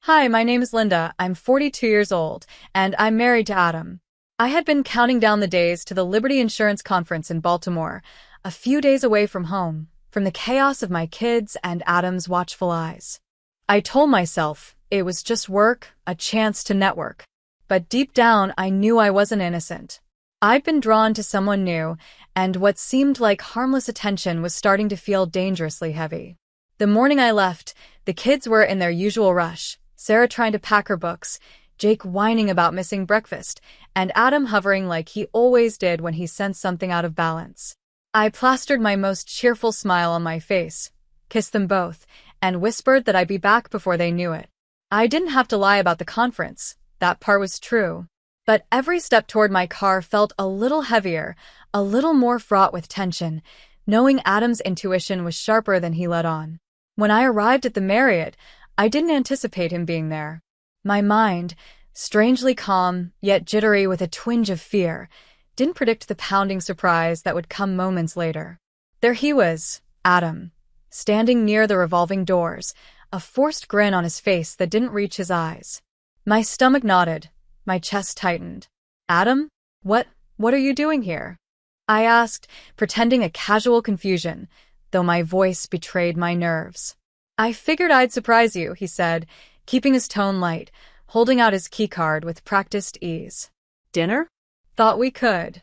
Hi, my name is Linda. I'm 42 years old, and I'm married to Adam. I had been counting down the days to the Liberty Insurance Conference in Baltimore, a few days away from home, from the chaos of my kids and Adam's watchful eyes. I told myself it was just work, a chance to network. But deep down, I knew I wasn't innocent. I'd been drawn to someone new, and what seemed like harmless attention was starting to feel dangerously heavy. The morning I left, the kids were in their usual rush. Sarah trying to pack her books, Jake whining about missing breakfast, and Adam hovering like he always did when he sensed something out of balance. I plastered my most cheerful smile on my face, kissed them both, and whispered that I'd be back before they knew it. I didn't have to lie about the conference. That part was true. But every step toward my car felt a little heavier, a little more fraught with tension, knowing Adam's intuition was sharper than he let on. When I arrived at the Marriott, I didn't anticipate him being there. My mind, strangely calm, yet jittery with a twinge of fear, didn't predict the pounding surprise that would come moments later. There he was, Adam, standing near the revolving doors, a forced grin on his face that didn't reach his eyes. My stomach knotted, my chest tightened. Adam? What are you doing here? I asked, pretending a casual confusion, though my voice betrayed my nerves. I figured I'd surprise you, he said, keeping his tone light, holding out his keycard with practiced ease. Dinner? Thought we could.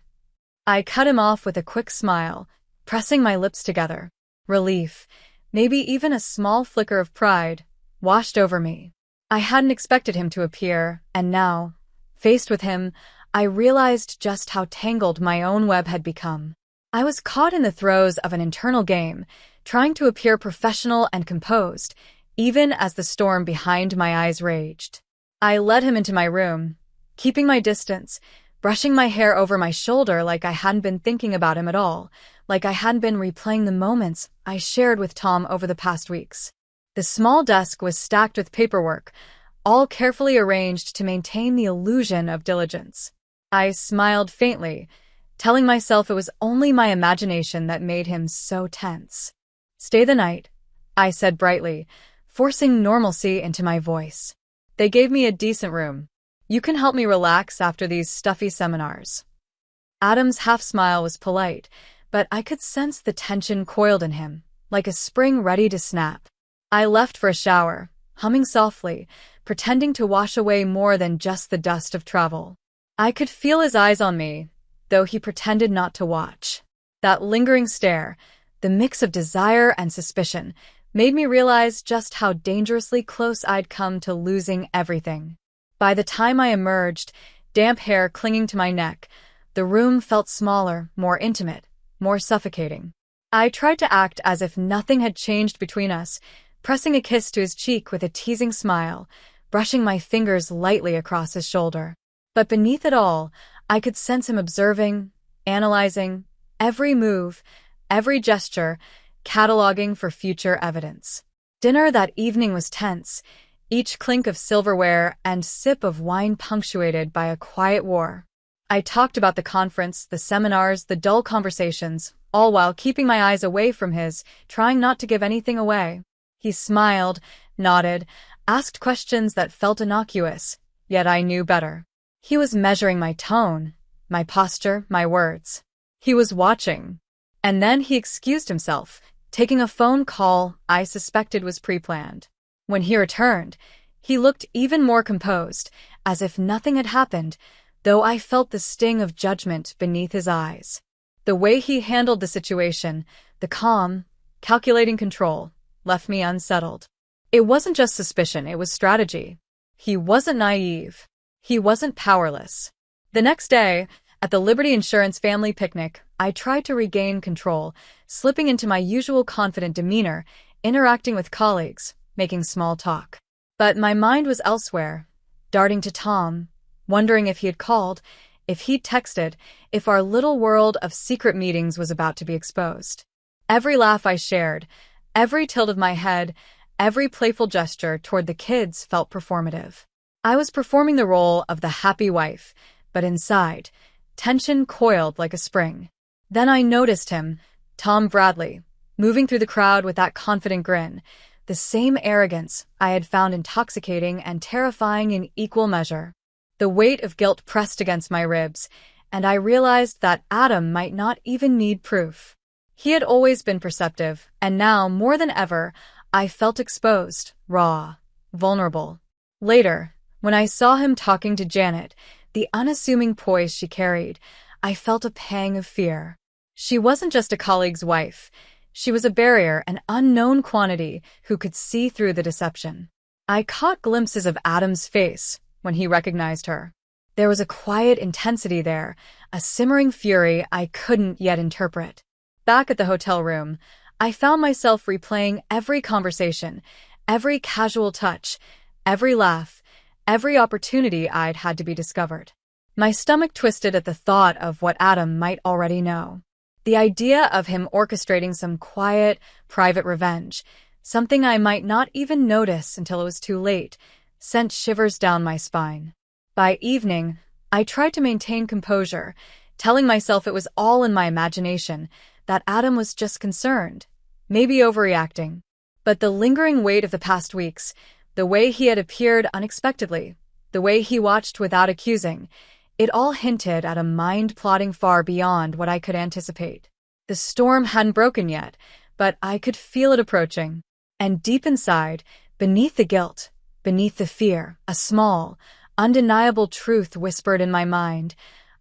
I cut him off with a quick smile, pressing my lips together. Relief, maybe even a small flicker of pride, washed over me. I hadn't expected him to appear, and now, faced with him, I realized just how tangled my own web had become. I was caught in the throes of an internal game, trying to appear professional and composed, even as the storm behind my eyes raged. I led him into my room, keeping my distance, brushing my hair over my shoulder like I hadn't been thinking about him at all, like I hadn't been replaying the moments I shared with Tom over the past weeks. The small desk was stacked with paperwork, all carefully arranged to maintain the illusion of diligence. I smiled faintly, telling myself it was only my imagination that made him so tense. Stay the night, I said brightly, forcing normalcy into my voice. They gave me a decent room. You can help me relax after these stuffy seminars. Adam's half-smile was polite, but I could sense the tension coiled in him, like a spring ready to snap. I left for a shower, humming softly, pretending to wash away more than just the dust of travel. I could feel his eyes on me, though he pretended not to watch. That lingering stare, the mix of desire and suspicion, made me realize just how dangerously close I'd come to losing everything. By the time I emerged, damp hair clinging to my neck, the room felt smaller, more intimate, more suffocating. I tried to act as if nothing had changed between us, pressing a kiss to his cheek with a teasing smile, brushing my fingers lightly across his shoulder. But beneath it all, I could sense him observing, analyzing, every move, every gesture, cataloging for future evidence. Dinner that evening was tense, each clink of silverware and sip of wine punctuated by a quiet war. I talked about the conference, the seminars, the dull conversations, all while keeping my eyes away from his, trying not to give anything away. He smiled, nodded, asked questions that felt innocuous, yet I knew better. He was measuring my tone, my posture, my words. He was watching. And then he excused himself, taking a phone call I suspected was pre-planned. When he returned, he looked even more composed, as if nothing had happened, though I felt the sting of judgment beneath his eyes. The way he handled the situation, the calm, calculating control, left me unsettled. It wasn't just suspicion, it was strategy. He wasn't naive. He wasn't powerless. The next day, at the Liberty Insurance family picnic, I tried to regain control, slipping into my usual confident demeanor, interacting with colleagues, making small talk. But my mind was elsewhere, darting to Tom, wondering if he had called, if he'd texted, if our little world of secret meetings was about to be exposed. Every laugh I shared, every tilt of my head, every playful gesture toward the kids felt performative. I was performing the role of the happy wife, but inside, tension coiled like a spring. Then I noticed him, Tom Bradley, moving through the crowd with that confident grin, the same arrogance I had found intoxicating and terrifying in equal measure. The weight of guilt pressed against my ribs, and I realized that Adam might not even need proof. He had always been perceptive, and now, more than ever, I felt exposed, raw, vulnerable. Later, when I saw him talking to Janet, the unassuming poise she carried, I felt a pang of fear. She wasn't just a colleague's wife. She was a barrier, an unknown quantity who could see through the deception. I caught glimpses of Adam's face when he recognized her. There was a quiet intensity there, a simmering fury I couldn't yet interpret. Back at the hotel room, I found myself replaying every conversation, every casual touch, every laugh, every opportunity I'd had to be discovered. My stomach twisted at the thought of what Adam might already know. The idea of him orchestrating some quiet, private revenge, something I might not even notice until it was too late, sent shivers down my spine. By evening, I tried to maintain composure, telling myself it was all in my imagination, that Adam was just concerned, maybe overreacting. But the lingering weight of the past weeks, the way he had appeared unexpectedly, the way he watched without accusing, it all hinted at a mind plotting far beyond what I could anticipate. The storm hadn't broken yet, but I could feel it approaching. And deep inside, beneath the guilt, beneath the fear, a small, undeniable truth whispered in my mind.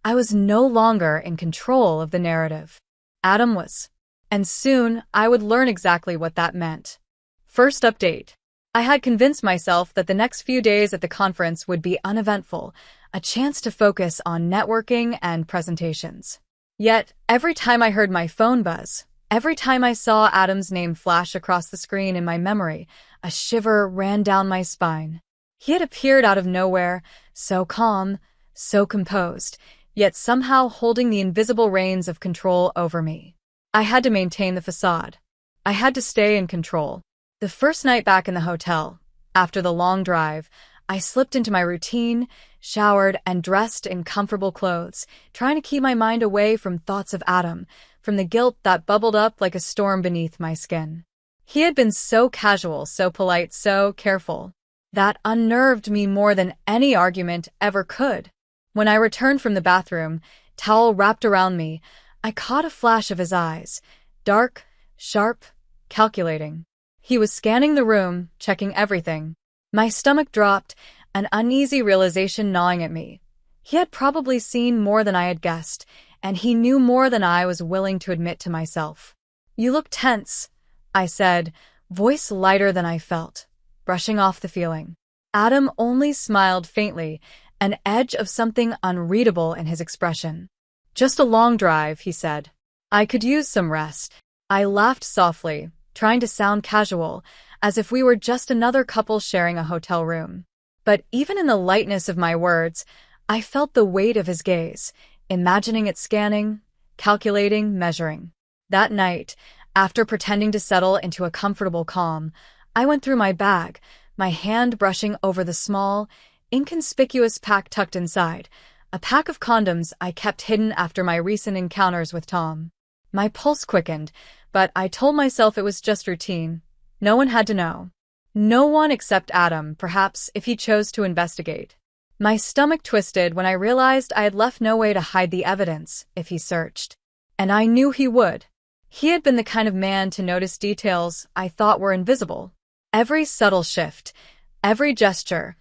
I was no longer in control of the narrative. Adam was. And soon, I would learn exactly what that meant. First update. I had convinced myself that the next few days at the conference would be uneventful, a chance to focus on networking and presentations. Yet, every time I heard my phone buzz, every time I saw Adam's name flash across the screen in my memory, a shiver ran down my spine. He had appeared out of nowhere, so calm, so composed, yet somehow holding the invisible reins of control over me. I had to maintain the facade. I had to stay in control. The first night back in the hotel, after the long drive, I slipped into my routine, showered, and dressed in comfortable clothes, trying to keep my mind away from thoughts of Adam, from the guilt that bubbled up like a storm beneath my skin. He had been so casual, so polite, so careful. That unnerved me more than any argument ever could. When I returned from the bathroom, towel wrapped around me, I caught a flash of his eyes, dark, sharp, calculating. He was scanning the room, checking everything. My stomach dropped, an uneasy realization gnawing at me. He had probably seen more than I had guessed, and he knew more than I was willing to admit to myself. "You look tense," I said, voice lighter than I felt, brushing off the feeling. Adam only smiled faintly, an edge of something unreadable in his expression. "Just a long drive," he said. "I could use some rest." I laughed softly, trying to sound casual, as if we were just another couple sharing a hotel room. But even in the lightness of my words, I felt the weight of his gaze, imagining it scanning, calculating, measuring. That night, after pretending to settle into a comfortable calm, I went through my bag, my hand brushing over the small, inconspicuous pack tucked inside, a pack of condoms I kept hidden after my recent encounters with Tom. My pulse quickened, but I told myself it was just routine. No one had to know. No one except Adam, perhaps, if he chose to investigate. My stomach twisted when I realized I had left no way to hide the evidence if he searched. And I knew he would. He had been the kind of man to notice details I thought were invisible. Every subtle shift, every gesture,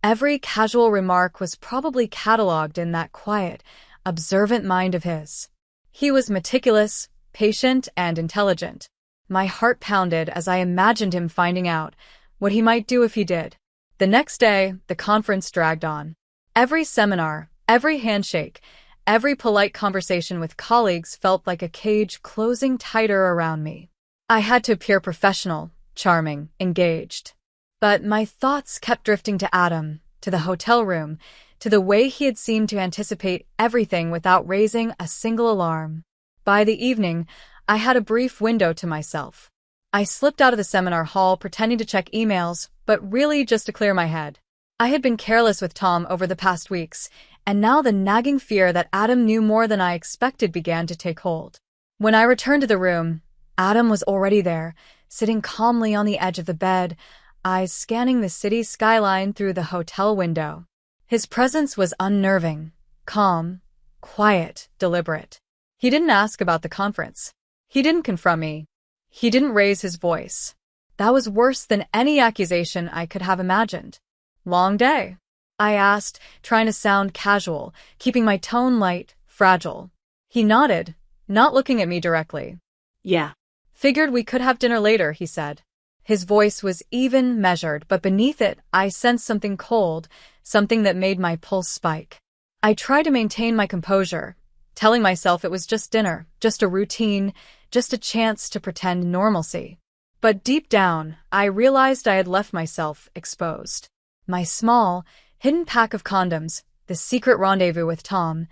every casual remark was probably catalogued in that quiet, observant mind of his. He was meticulous, patient, and intelligent. My heart pounded as I imagined him finding out what he might do if he did. The next day, the conference dragged on. Every seminar, every handshake, every polite conversation with colleagues felt like a cage closing tighter around me. I had to appear professional, charming, engaged. But my thoughts kept drifting to Adam, to the hotel room, to the way he had seemed to anticipate everything without raising a single alarm. By the evening, I had a brief window to myself. I slipped out of the seminar hall pretending to check emails, but really just to clear my head. I had been careless with Tom over the past weeks, and now the nagging fear that Adam knew more than I expected began to take hold. When I returned to the room, Adam was already there, sitting calmly on the edge of the bed, eyes scanning the city skyline through the hotel window. His presence was unnerving, calm, quiet, deliberate. He didn't ask about the conference. He didn't confront me. He didn't raise his voice. That was worse than any accusation I could have imagined. "Long day?" I asked, trying to sound casual, keeping my tone light, fragile. He nodded, not looking at me directly. "Yeah." "Figured we could have dinner later," he said. His voice was even, measured, but beneath it I sensed something cold, something that made my pulse spike. I tried to maintain my composure, telling myself it was just dinner, just a routine, just a chance to pretend normalcy. But deep down, I realized I had left myself exposed. My small, hidden pack of condoms, the secret rendezvous with Tom,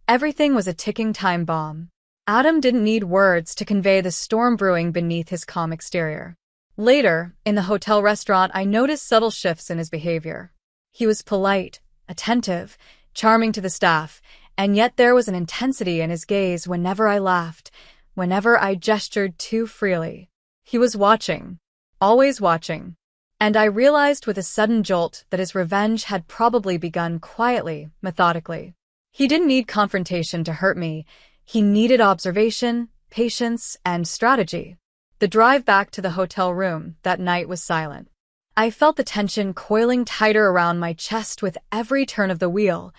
everything was a ticking time bomb. Adam didn't need words to convey the storm brewing beneath his calm exterior. Later, in the hotel restaurant, I noticed subtle shifts in his behavior. He was polite, attentive, charming to the staff, and yet there was an intensity in his gaze whenever I laughed, whenever I gestured too freely. He was watching, always watching. And I realized with a sudden jolt that his revenge had probably begun quietly, methodically. He didn't need confrontation to hurt me. He needed observation, patience, and strategy. The drive back to the hotel room that night was silent. I felt the tension coiling tighter around my chest with every turn of the wheel,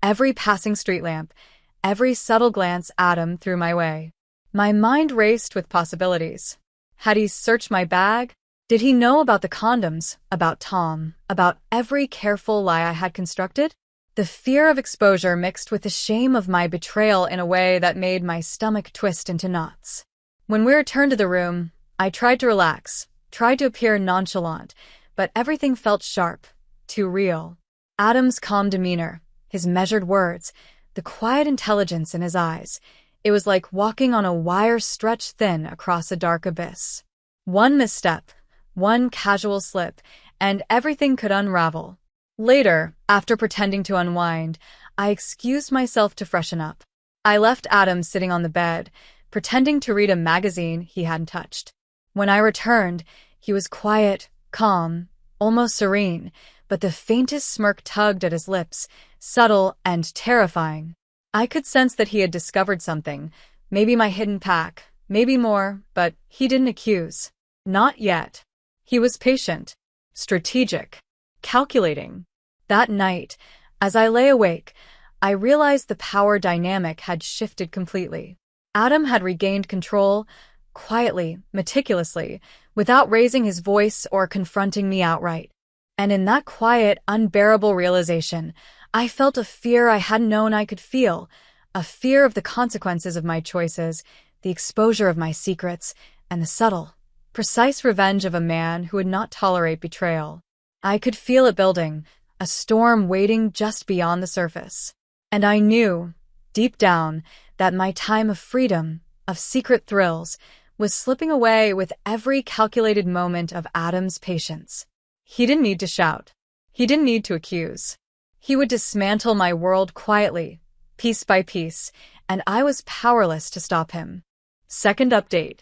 every passing street lamp, every subtle glance Adam threw my way. My mind raced with possibilities. Had he searched my bag? Did he know about the condoms, about Tom, about every careful lie I had constructed? The fear of exposure mixed with the shame of my betrayal in a way that made my stomach twist into knots. When we returned to the room, I tried to relax, tried to appear nonchalant, but everything felt sharp, too real. Adam's calm demeanor, his measured words, the quiet intelligence in his eyes. It was like walking on a wire stretched thin across a dark abyss. One misstep, one casual slip, and everything could unravel. Later, after pretending to unwind, I excused myself to freshen up. I left Adam sitting on the bed, pretending to read a magazine he hadn't touched. When I returned, he was quiet, calm, almost serene, but the faintest smirk tugged at his lips, subtle and terrifying. I could sense that he had discovered something, maybe my hidden pack, maybe more, but he didn't accuse. Not yet. He was patient, strategic, calculating. That night, as I lay awake, I realized the power dynamic had shifted completely. Adam had regained control, quietly, meticulously, without raising his voice or confronting me outright. And in that quiet, unbearable realization, I felt a fear I hadn't known I could feel, a fear of the consequences of my choices, the exposure of my secrets, and the subtle, precise revenge of a man who would not tolerate betrayal. I could feel it building, a storm waiting just beyond the surface. And I knew, deep down, that my time of freedom, of secret thrills, was slipping away with every calculated moment of Adam's patience. He didn't need to shout. He didn't need to accuse. He would dismantle my world quietly, piece by piece, and I was powerless to stop him. Second update.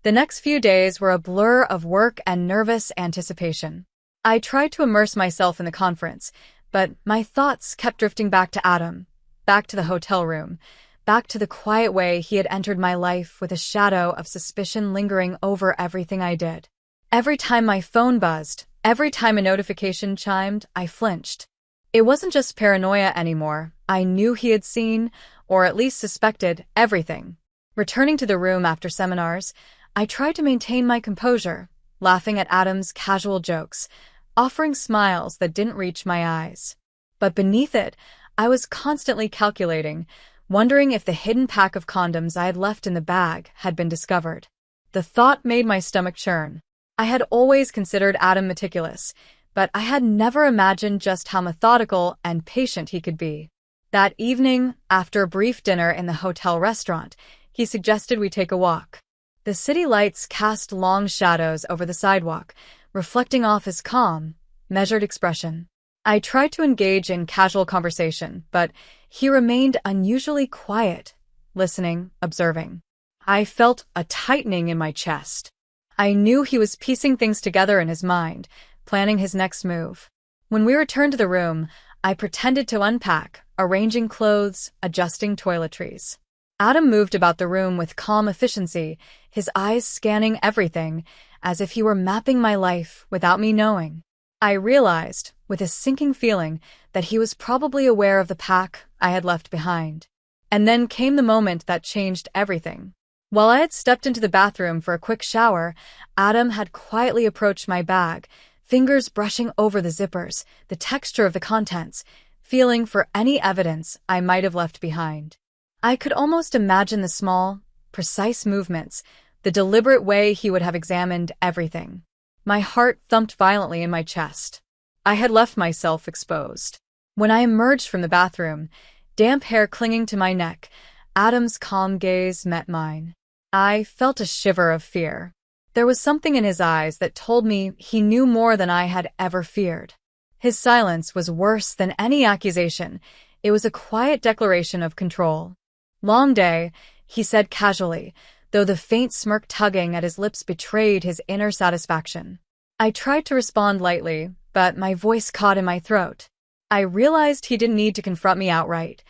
The next few days were a blur of work and nervous anticipation. I tried to immerse myself in the conference, but my thoughts kept drifting back to Adam, back to the hotel room, back to the quiet way he had entered my life with a shadow of suspicion lingering over everything I did. Every time my phone buzzed, every time a notification chimed, I flinched. It wasn't just paranoia anymore. I knew he had seen, or at least suspected, everything. Returning to the room after seminars, I tried to maintain my composure, laughing at Adam's casual jokes, offering smiles that didn't reach my eyes. But beneath it, I was constantly calculating, wondering if the hidden pack of condoms I had left in the bag had been discovered. The thought made my stomach churn. I had always considered Adam meticulous, but I had never imagined just how methodical and patient he could be. That evening, after a brief dinner in the hotel restaurant, he suggested we take a walk. The city lights cast long shadows over the sidewalk, reflecting off his calm, measured expression. I tried to engage in casual conversation, but he remained unusually quiet, listening, observing. I felt a tightening in my chest. I knew he was piecing things together in his mind, planning his next move. When we returned to the room, I pretended to unpack, arranging clothes, adjusting toiletries. Adam moved about the room with calm efficiency, his eyes scanning everything, as if he were mapping my life without me knowing. I realized, with a sinking feeling, that he was probably aware of the pack I had left behind. And then came the moment that changed everything. While I had stepped into the bathroom for a quick shower, Adam had quietly approached my bag, fingers brushing over the zippers, the texture of the contents, feeling for any evidence I might have left behind. I could almost imagine the small, precise movements, the deliberate way he would have examined everything. My heart thumped violently in my chest. I had left myself exposed. When I emerged from the bathroom, damp hair clinging to my neck, Adam's calm gaze met mine. I felt a shiver of fear. There was something in his eyes that told me he knew more than I had ever feared. His silence was worse than any accusation. It was a quiet declaration of control. "Long day," he said casually, though the faint smirk tugging at his lips betrayed his inner satisfaction. I tried to respond lightly, but my voice caught in my throat. I realized he didn't need to confront me outright.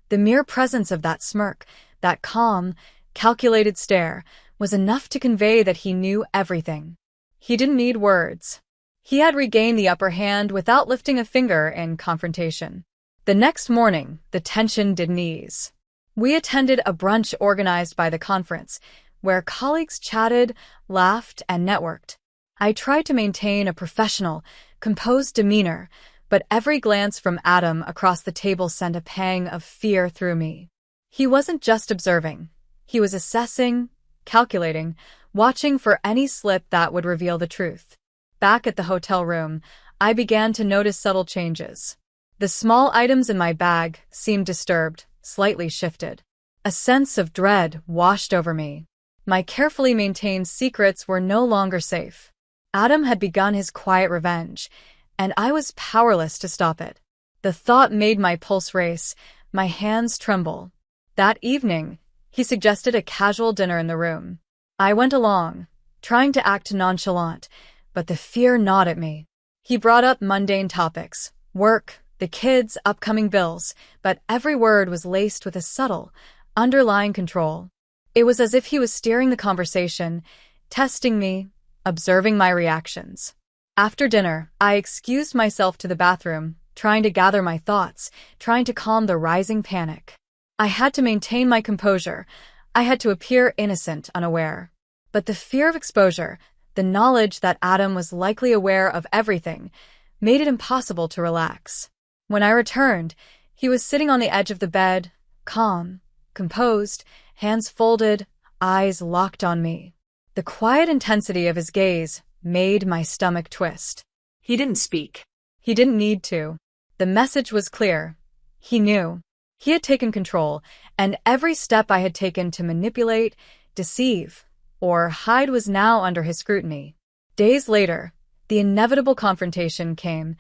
The mere presence of that smirk, that calm, calculated stare, was enough to convey that he knew everything. He didn't need words. He had regained the upper hand without lifting a finger in confrontation. The next morning, the tension didn't ease. We attended a brunch organized by the conference, where colleagues chatted, laughed, and networked. I tried to maintain a professional, composed demeanor, but every glance from Adam across the table sent a pang of fear through me. He wasn't just observing. He was assessing, calculating, watching for any slip that would reveal the truth. Back at the hotel room, I began to notice subtle changes. The small items in my bag seemed disturbed, slightly shifted. A sense of dread washed over me. My carefully maintained secrets were no longer safe. Adam had begun his quiet revenge, and I was powerless to stop it. The thought made my pulse race, my hands tremble. That evening, he suggested a casual dinner in the room. I went along, trying to act nonchalant, but the fear gnawed at me. He brought up mundane topics, work, the kids, upcoming bills, but every word was laced with a subtle, underlying control. It was as if he was steering the conversation, testing me, observing my reactions. After dinner, I excused myself to the bathroom, trying to gather my thoughts, trying to calm the rising panic. I had to maintain my composure. I had to appear innocent, unaware. But the fear of exposure, the knowledge that Adam was likely aware of everything, made it impossible to relax. When I returned, he was sitting on the edge of the bed, calm, composed, hands folded, eyes locked on me. The quiet intensity of his gaze made my stomach twist. He didn't speak. He didn't need to. The message was clear. He knew. He had taken control, and every step I had taken to manipulate, deceive, or hide was now under his scrutiny. Days later, the inevitable confrontation came,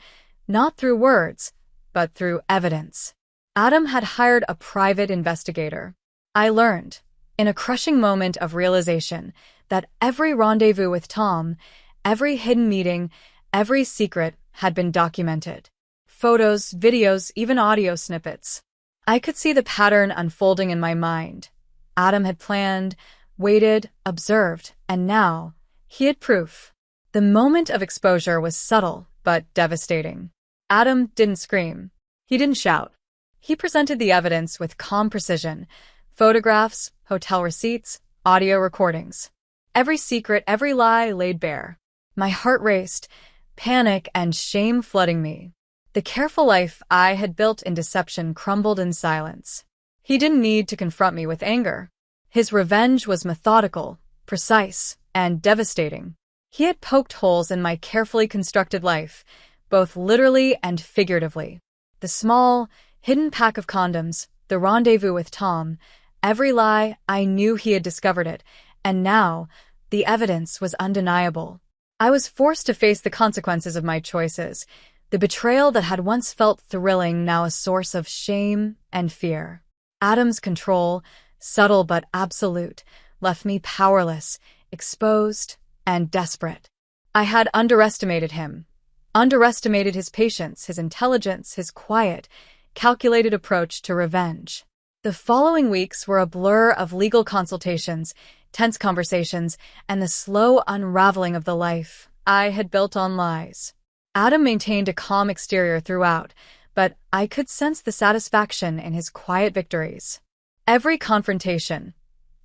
not through words, but through evidence. Adam had hired a private investigator. I learned, in a crushing moment of realization, that every rendezvous with Tom, every hidden meeting, every secret had been documented. Photos, videos, even audio snippets. I could see the pattern unfolding in my mind. Adam had planned, waited, observed, and now, he had proof. The moment of exposure was subtle, but devastating. Adam didn't scream. He didn't shout. He presented the evidence with calm precision. Photographs, hotel receipts, audio recordings. Every secret, every lie laid bare. My heart raced, panic and shame flooding me. The careful life I had built in deception crumbled in silence. He didn't need to confront me with anger. His revenge was methodical, precise, and devastating. He had poked holes in my carefully constructed life, both literally and figuratively. The small, hidden pack of condoms, the rendezvous with Tom, every lie, I knew he had discovered it, and now, the evidence was undeniable. I was forced to face the consequences of my choices, the betrayal that had once felt thrilling, now a source of shame and fear. Adam's control, subtle but absolute, left me powerless, exposed, and desperate. I had underestimated him, underestimated his patience, his intelligence, his quiet, calculated approach to revenge. The following weeks were a blur of legal consultations, tense conversations, and the slow unraveling of the life I had built on lies. Adam maintained a calm exterior throughout, but I could sense the satisfaction in his quiet victories. Every confrontation,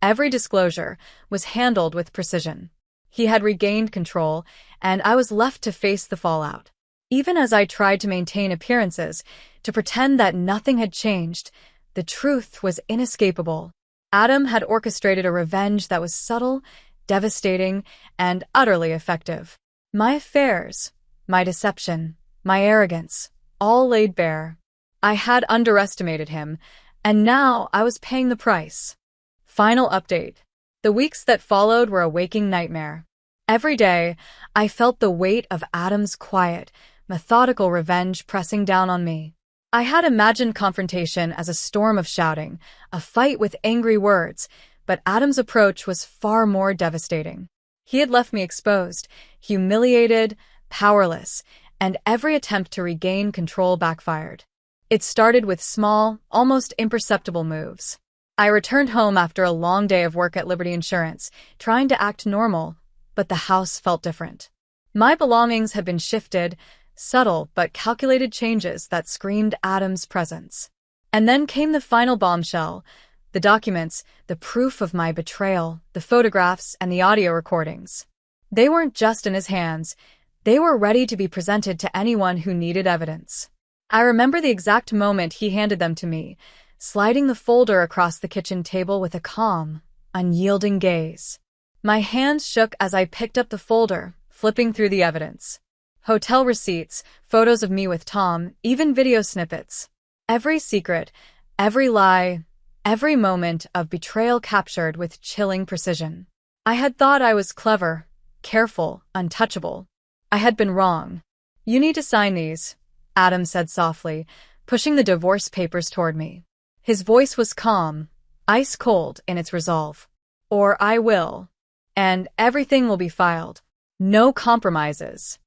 every disclosure was handled with precision. He had regained control, and I was left to face the fallout. Even as I tried to maintain appearances, to pretend that nothing had changed, the truth was inescapable. Adam had orchestrated a revenge that was subtle, devastating, and utterly effective. My affairs, my deception, my arrogance, all laid bare. I had underestimated him, and now I was paying the price. Final update. The weeks that followed were a waking nightmare. Every day, I felt the weight of Adam's quiet, methodical revenge pressing down on me. I had imagined confrontation as a storm of shouting, a fight with angry words, but Adam's approach was far more devastating. He had left me exposed, humiliated, powerless, and every attempt to regain control backfired. It started with small, almost imperceptible moves. I returned home after a long day of work at Liberty Insurance, trying to act normal, but the house felt different. My belongings had been shifted, subtle but calculated changes that screamed Adam's presence. And then came the final bombshell, the documents, the proof of my betrayal, the photographs, and the audio recordings. They weren't just in his hands, they were ready to be presented to anyone who needed evidence. I remember the exact moment he handed them to me, sliding the folder across the kitchen table with a calm, unyielding gaze. My hands shook as I picked up the folder, flipping through the evidence. Hotel receipts, photos of me with Tom, even video snippets. Every secret, every lie, every moment of betrayal captured with chilling precision. I had thought I was clever, careful, untouchable. I had been wrong. "You need to sign these," Adam said softly, pushing the divorce papers toward me. His voice was calm, ice-cold in its resolve. "Or I will. And everything will be filed. No compromises."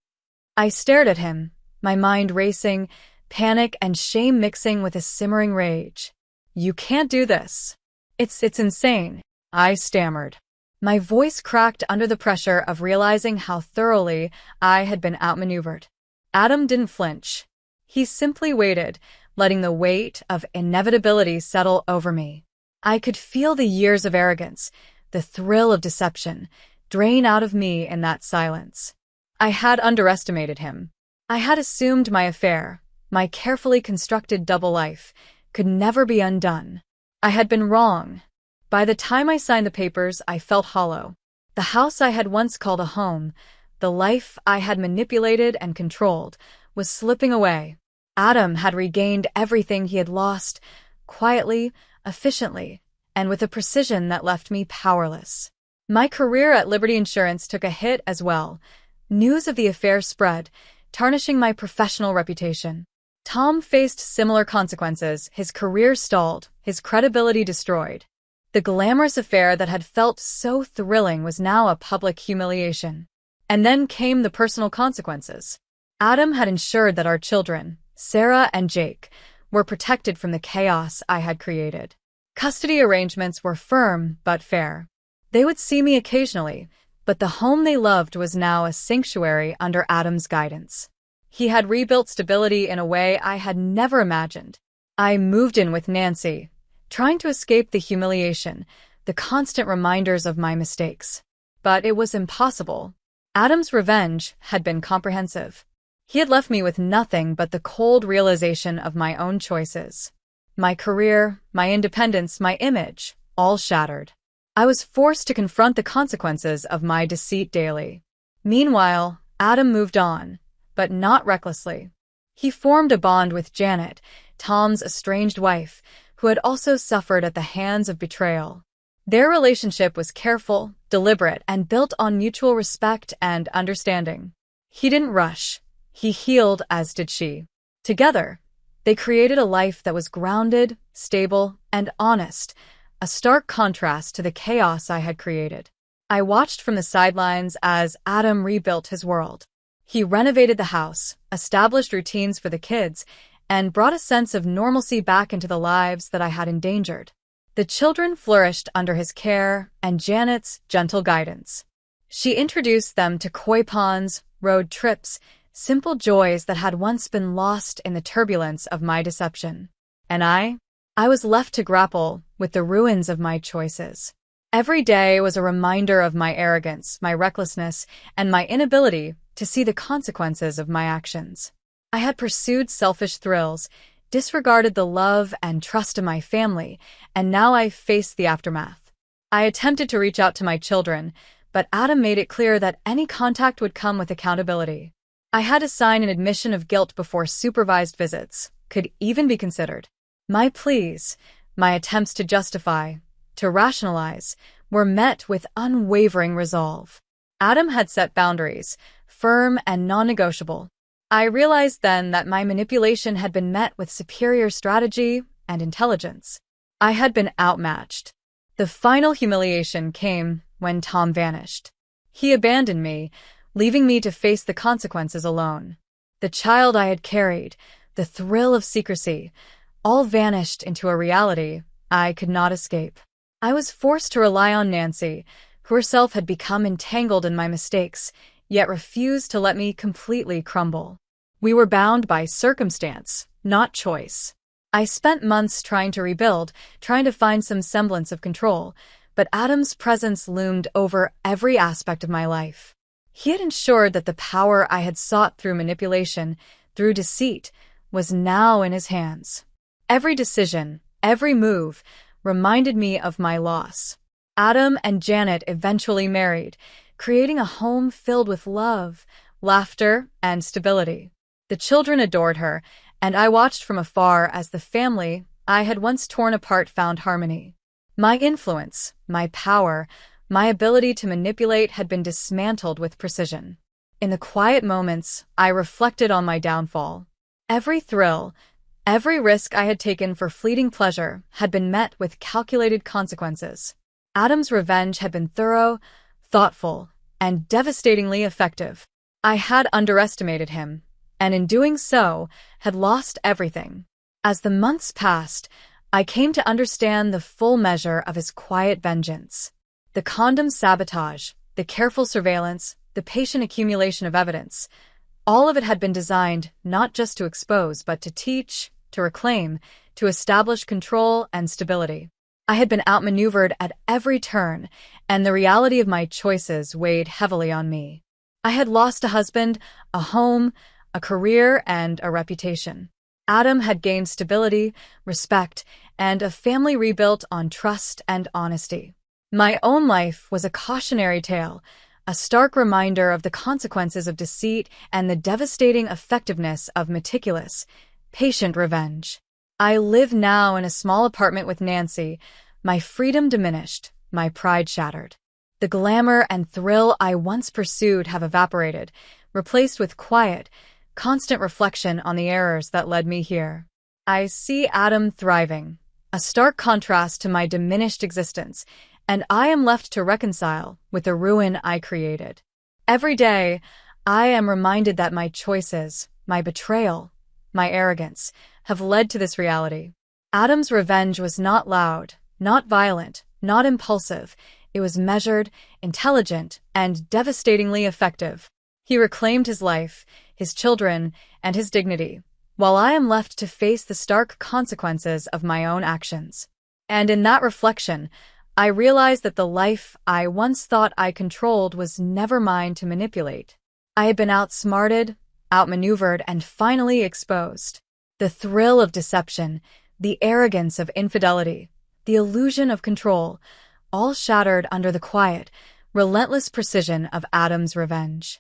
I stared at him, my mind racing, panic and shame mixing with a simmering rage. "You can't do this. It's insane," I stammered. My voice cracked under the pressure of realizing how thoroughly I had been outmaneuvered. Adam didn't flinch. He simply waited, letting the weight of inevitability settle over me. I could feel the years of arrogance, the thrill of deception, drain out of me in that silence. I had underestimated him. I had assumed my affair, my carefully constructed double life, could never be undone. I had been wrong. By the time I signed the papers, I felt hollow. The house I had once called a home, the life I had manipulated and controlled, was slipping away. Adam had regained everything he had lost, quietly, efficiently, and with a precision that left me powerless. My career at Liberty Insurance took a hit as well. News of the affair spread, tarnishing my professional reputation. Tom faced similar consequences, his career stalled, his credibility destroyed. The glamorous affair that had felt so thrilling was now a public humiliation. And then came the personal consequences. Adam had ensured that our children, Sarah and Jake, were protected from the chaos I had created. Custody arrangements were firm but fair. They would see me occasionally, but the home they loved was now a sanctuary under Adam's guidance. He had rebuilt stability in a way I had never imagined. I moved in with Nancy, trying to escape the humiliation, the constant reminders of my mistakes. But it was impossible. Adam's revenge had been comprehensive. He had left me with nothing but the cold realization of my own choices. My career, my independence, my image, all shattered. I was forced to confront the consequences of my deceit daily. Meanwhile, Adam moved on, but not recklessly. He formed a bond with Janet, Tom's estranged wife, who had also suffered at the hands of betrayal. Their relationship was careful, deliberate, and built on mutual respect and understanding. He didn't rush. He healed, as did she. Together, they created a life that was grounded, stable, and honest, a stark contrast to the chaos I had created. I watched from the sidelines as Adam rebuilt his world. He renovated the house, established routines for the kids, and brought a sense of normalcy back into the lives that I had endangered. The children flourished under his care and Janet's gentle guidance. She introduced them to koi ponds, road trips, simple joys that had once been lost in the turbulence of my deception. And I was left to grapple with the ruins of my choices. Every day was a reminder of my arrogance, my recklessness, and my inability to see the consequences of my actions. I had pursued selfish thrills, disregarded the love and trust of my family, and now I faced the aftermath. I attempted to reach out to my children, but Adam made it clear that any contact would come with accountability. I had to sign an admission of guilt before supervised visits could even be considered. My pleas, my attempts to justify, to rationalize, were met with unwavering resolve. Adam had set boundaries, firm and non-negotiable. I realized then that my manipulation had been met with superior strategy and intelligence. I had been outmatched. The final humiliation came when Tom vanished. He abandoned me, leaving me to face the consequences alone. The child I had carried, the thrill of secrecy, all vanished into a reality I could not escape. I was forced to rely on Nancy, who herself had become entangled in my mistakes, yet refused to let me completely crumble. We were bound by circumstance, not choice. I spent months trying to rebuild, trying to find some semblance of control, but Adam's presence loomed over every aspect of my life. He had ensured that the power I had sought through manipulation, through deceit, was now in his hands. Every decision, every move, reminded me of my loss. Adam and Janet eventually married, creating a home filled with love, laughter, and stability. The children adored her, and I watched from afar as the family I had once torn apart found harmony. My influence, my power, my ability to manipulate had been dismantled with precision. In the quiet moments, I reflected on my downfall. Every thrill, every risk I had taken for fleeting pleasure had been met with calculated consequences. Adam's revenge had been thorough, thoughtful, and devastatingly effective. I had underestimated him, and in doing so, had lost everything. As the months passed, I came to understand the full measure of his quiet vengeance. The condom sabotage, the careful surveillance, the patient accumulation of evidence, all of it had been designed not just to expose but to teach, to reclaim, to establish control and stability. I had been outmaneuvered at every turn, and the reality of my choices weighed heavily on me. I had lost a husband, a home, a career, and a reputation. Adam had gained stability, respect, and a family rebuilt on trust and honesty. My own life was a cautionary tale, a stark reminder of the consequences of deceit and the devastating effectiveness of meticulous, patient revenge. I live now in a small apartment with Nancy, my freedom diminished, my pride shattered. The glamour and thrill I once pursued have evaporated, replaced with quiet, constant reflection on the errors that led me here. I see Adam thriving, a stark contrast to my diminished existence, and I am left to reconcile with the ruin I created. Every day, I am reminded that my choices, my betrayal, my arrogance, have led to this reality. Adam's revenge was not loud, not violent, not impulsive. It was measured, intelligent, and devastatingly effective. He reclaimed his life, his children, and his dignity, while I am left to face the stark consequences of my own actions. And in that reflection, I realized that the life I once thought I controlled was never mine to manipulate. I had been outsmarted, outmaneuvered, and finally exposed. The thrill of deception, the arrogance of infidelity, the illusion of control, all shattered under the quiet, relentless precision of Adam's revenge.